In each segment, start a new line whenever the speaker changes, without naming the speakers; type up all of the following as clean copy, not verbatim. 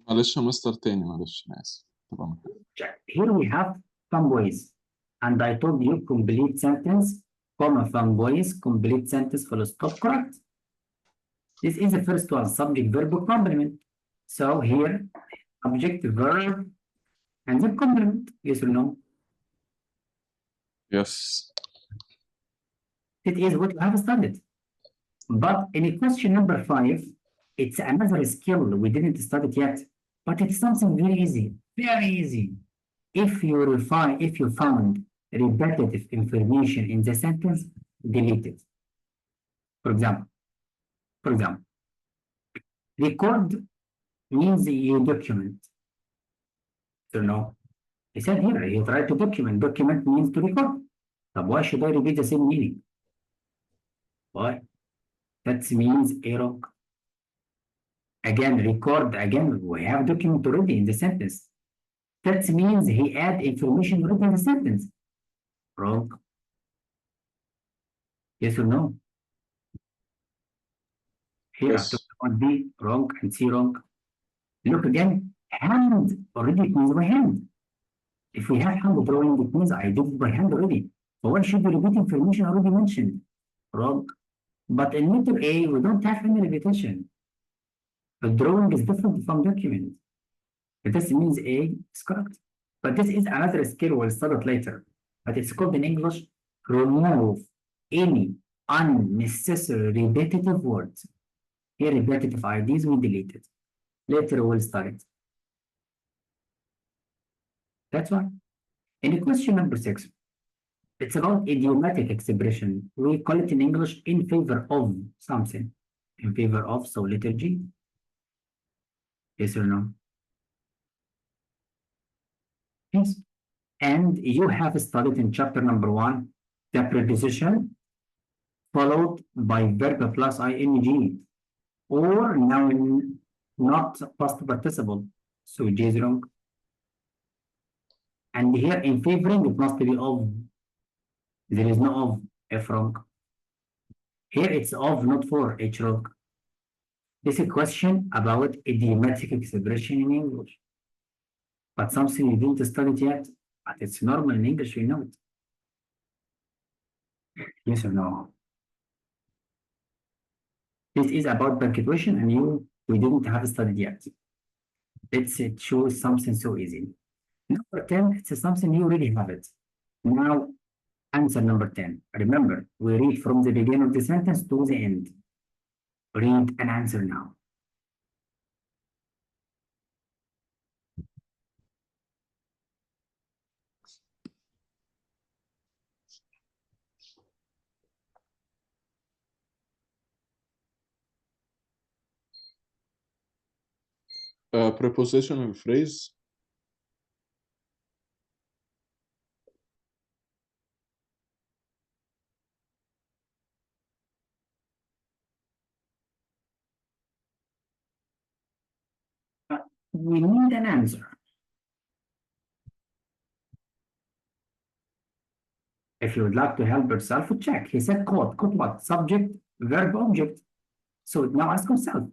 معلش يا مستر تاني، معلش أنا آسف. طبعا.
Here we have some ways. And I told you complete sentence, comma, some ways, complete sentence, full stop, correct. This is the first one, subject, verb, complement. So here, subject, verb, and then complement. Yes or no?
Yes.
It is what you have studied. But in question number 5, it's another skill we didn't study it yet. But it's something very easy, very easy. If you found repetitive information in the sentence, delete it. For example, record means you document. So no, he said here, he tried to document. Document means to record. So why should I repeat the same meaning? Why? That means error. Again, record again. We have document already in the sentence. That means he add information already in the sentence. Wrong. Yes or no? Here
Yes.
after on B, wrong, and C, wrong. Look again, hand already it means by hand. If we have hand drawing, it means I did it by hand already. So why should we repeat information already mentioned? Wrong. But in letter A, we don't have any repetition. The drawing is different from document. This means A is correct. But this is another skill we'll study it later. But it's called in English, remove any unnecessary repetitive words. Here, repetitive IDs we deleted. Later we'll study it. That's why. In question number 6, it's about idiomatic expression. We call it in English in favor of something. In favor of, so letter G. Yes or no? Yes. And you have studied in chapter number 1, the preposition followed by verb plus ing or noun not past participle. So J is wrong. And here in favoring, it must be of. There is no of, F wrong. Here it's of, not for, H wrong. This is a question about idiomatic expression in English. But something you didn't study it yet, but it's normal in English, we know it. Yes or no? This is about punctuation and we didn't have studied yet. Let's choose something so easy. Number 10, it's something you already have it. Now, answer number 10. Remember, we read from the beginning of the sentence to the end. Read and answer now.
Prepositional phrase.
We need an answer. If you would like to help yourself, check. He said code. Code what? Subject, verb, object. So now ask yourself,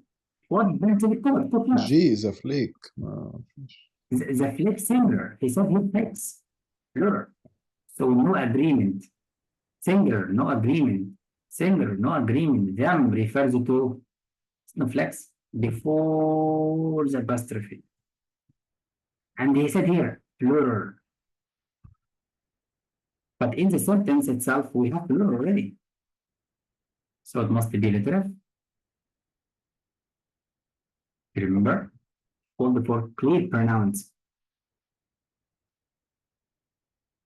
what brings the code? Code what?
G is a flake.
The flip singular. He said he flips. Plural. So no agreement. Singular, no agreement. Singular, no agreement. Them refers to snowflakes before the apostrophe. And he said here, plural. But in the sentence itself, we have plural already. So it must be letter F. Remember, called for clear pronouns.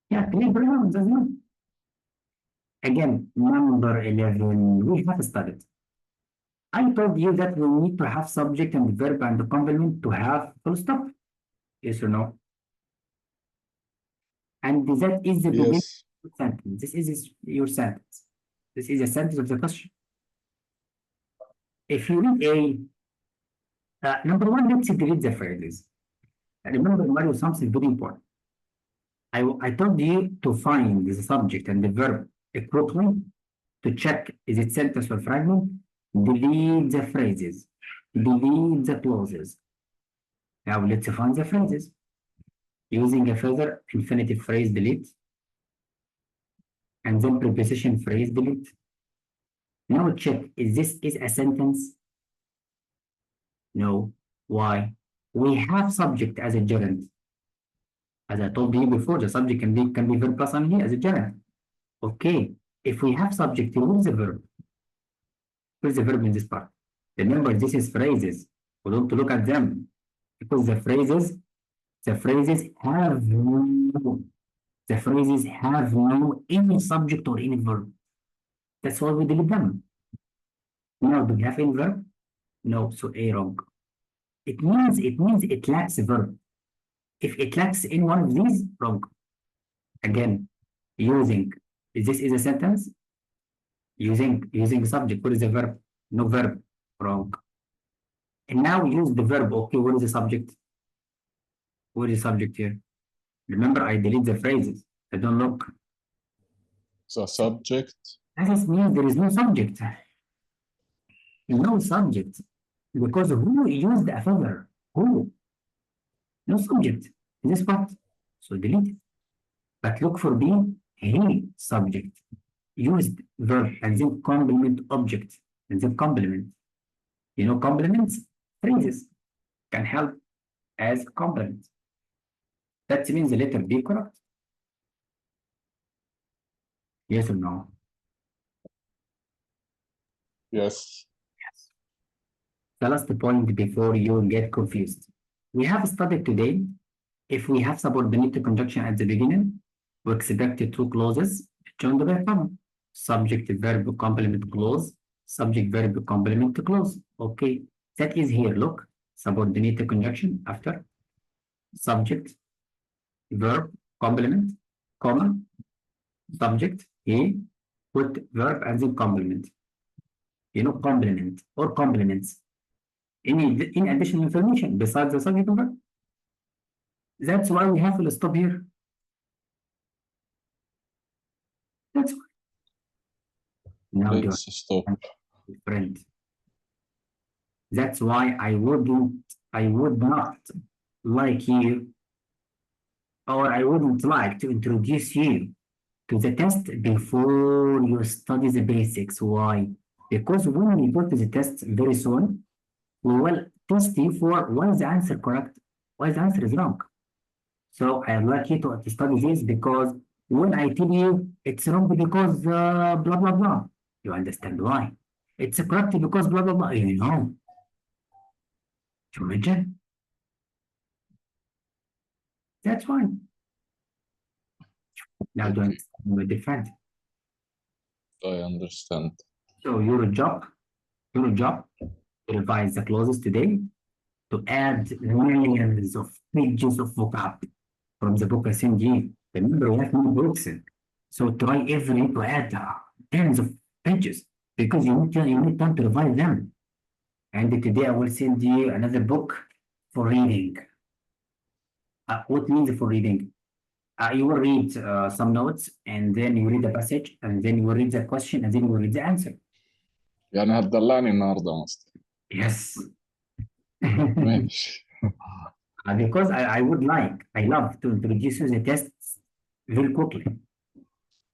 Yeah, clear pronouns as well. Again, number 11, we have studied. I told you that we need to have subject and verb and the complement to have full stop. Yes or no? And that is the beginning of the sentence. This is your sentence. This is a sentence of the question. If you read number 1, let's delete the phrases. Remember, Mario, something very important. I told you to find the subject and the verb equally to check is it sentence or fragment. Delete the phrases. Delete the clauses. Now let's find the phrases. Using a further infinitive phrase delete, and then preposition phrase delete. Now check, is this a sentence? No. Why? We have subject as a gerund. As I told you before, the subject can be verb plus ing as a gerund. Okay. If we have subject here, what is the verb? What is the verb in this part? Remember, this is phrases. We don't look at them because the phrases have no any subject or any verb. That's why we delete them. Now, do we have any verb? No, so A wrong. It means it lacks a verb. If it lacks any one of these, wrong. Again, using, is a sentence? Using subject, what is the verb? No verb, wrong. And now use the verb, okay, what is the subject? What is the subject here? Remember, I delete the phrases. I don't look.
The subject.
That means there is no subject. No subject. Because who used a further? Who? No subject in this part. So delete it. But look for B, he subject. Used verb and then complement object and then complement. You know, complements, phrases can help as complement. That means the letter B correct. Yes or no?
Yes.
Yes. The last point before you get confused. We have studied today, if we have subordinate conjunction at the beginning, we expect two clauses joined by a comma. Subject, verb, complement clause, subject, verb, complement clause. Okay, that is here. Look, subordinate conjunction after subject, verb, complement, comma, subject, a, put verb and then complement. You know, complement or complements. In additional information besides the subject verb. That's why we have to stop here. That's why. Now,
Let's stop.
friend. That's why I would not like you, or I wouldn't like to introduce you to the test before you study the basics. Why? Because when we go to the test very soon, we will test you for why is the answer correct, why the answer is wrong. So I'd like you to study this because when I tell you it's wrong because blah blah blah, you understand why. It's correct because blah blah blah, you know. Do you imagine? That's why. Now do you understand the difference?
I understand.
So your job to revise the clauses today, to add millions of pages of vocab from the book I sent you. Remember, we have many books. So try every to add tens of pages because you need time to revise them. And today I will send you another book for reading. What means for reading? You will read some notes and then you read the passage and then you will read the question and then you will read the answer.
يعني هتدلعني النهارده يا مستر.
Yes.
ماشي.
Because I love to introduce you the tests very quickly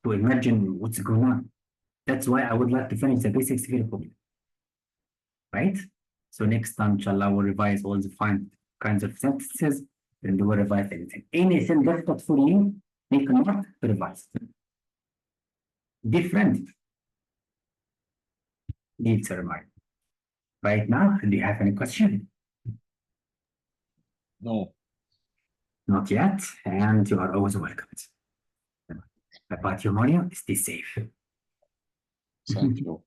to imagine what's going on. That's why I would like to finish the basics very quickly. Right? So next time, inshallah, we'll revise all the fine kinds of sentences and we'll revise everything. Anything difficult for you, make a note to revise. Different needs a reminder. Right now, do you have any question?
No.
Not yet, and you are always welcome. About your money, stay safe.
Thank you.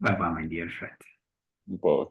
Bye-bye, my dear friend.
Bye.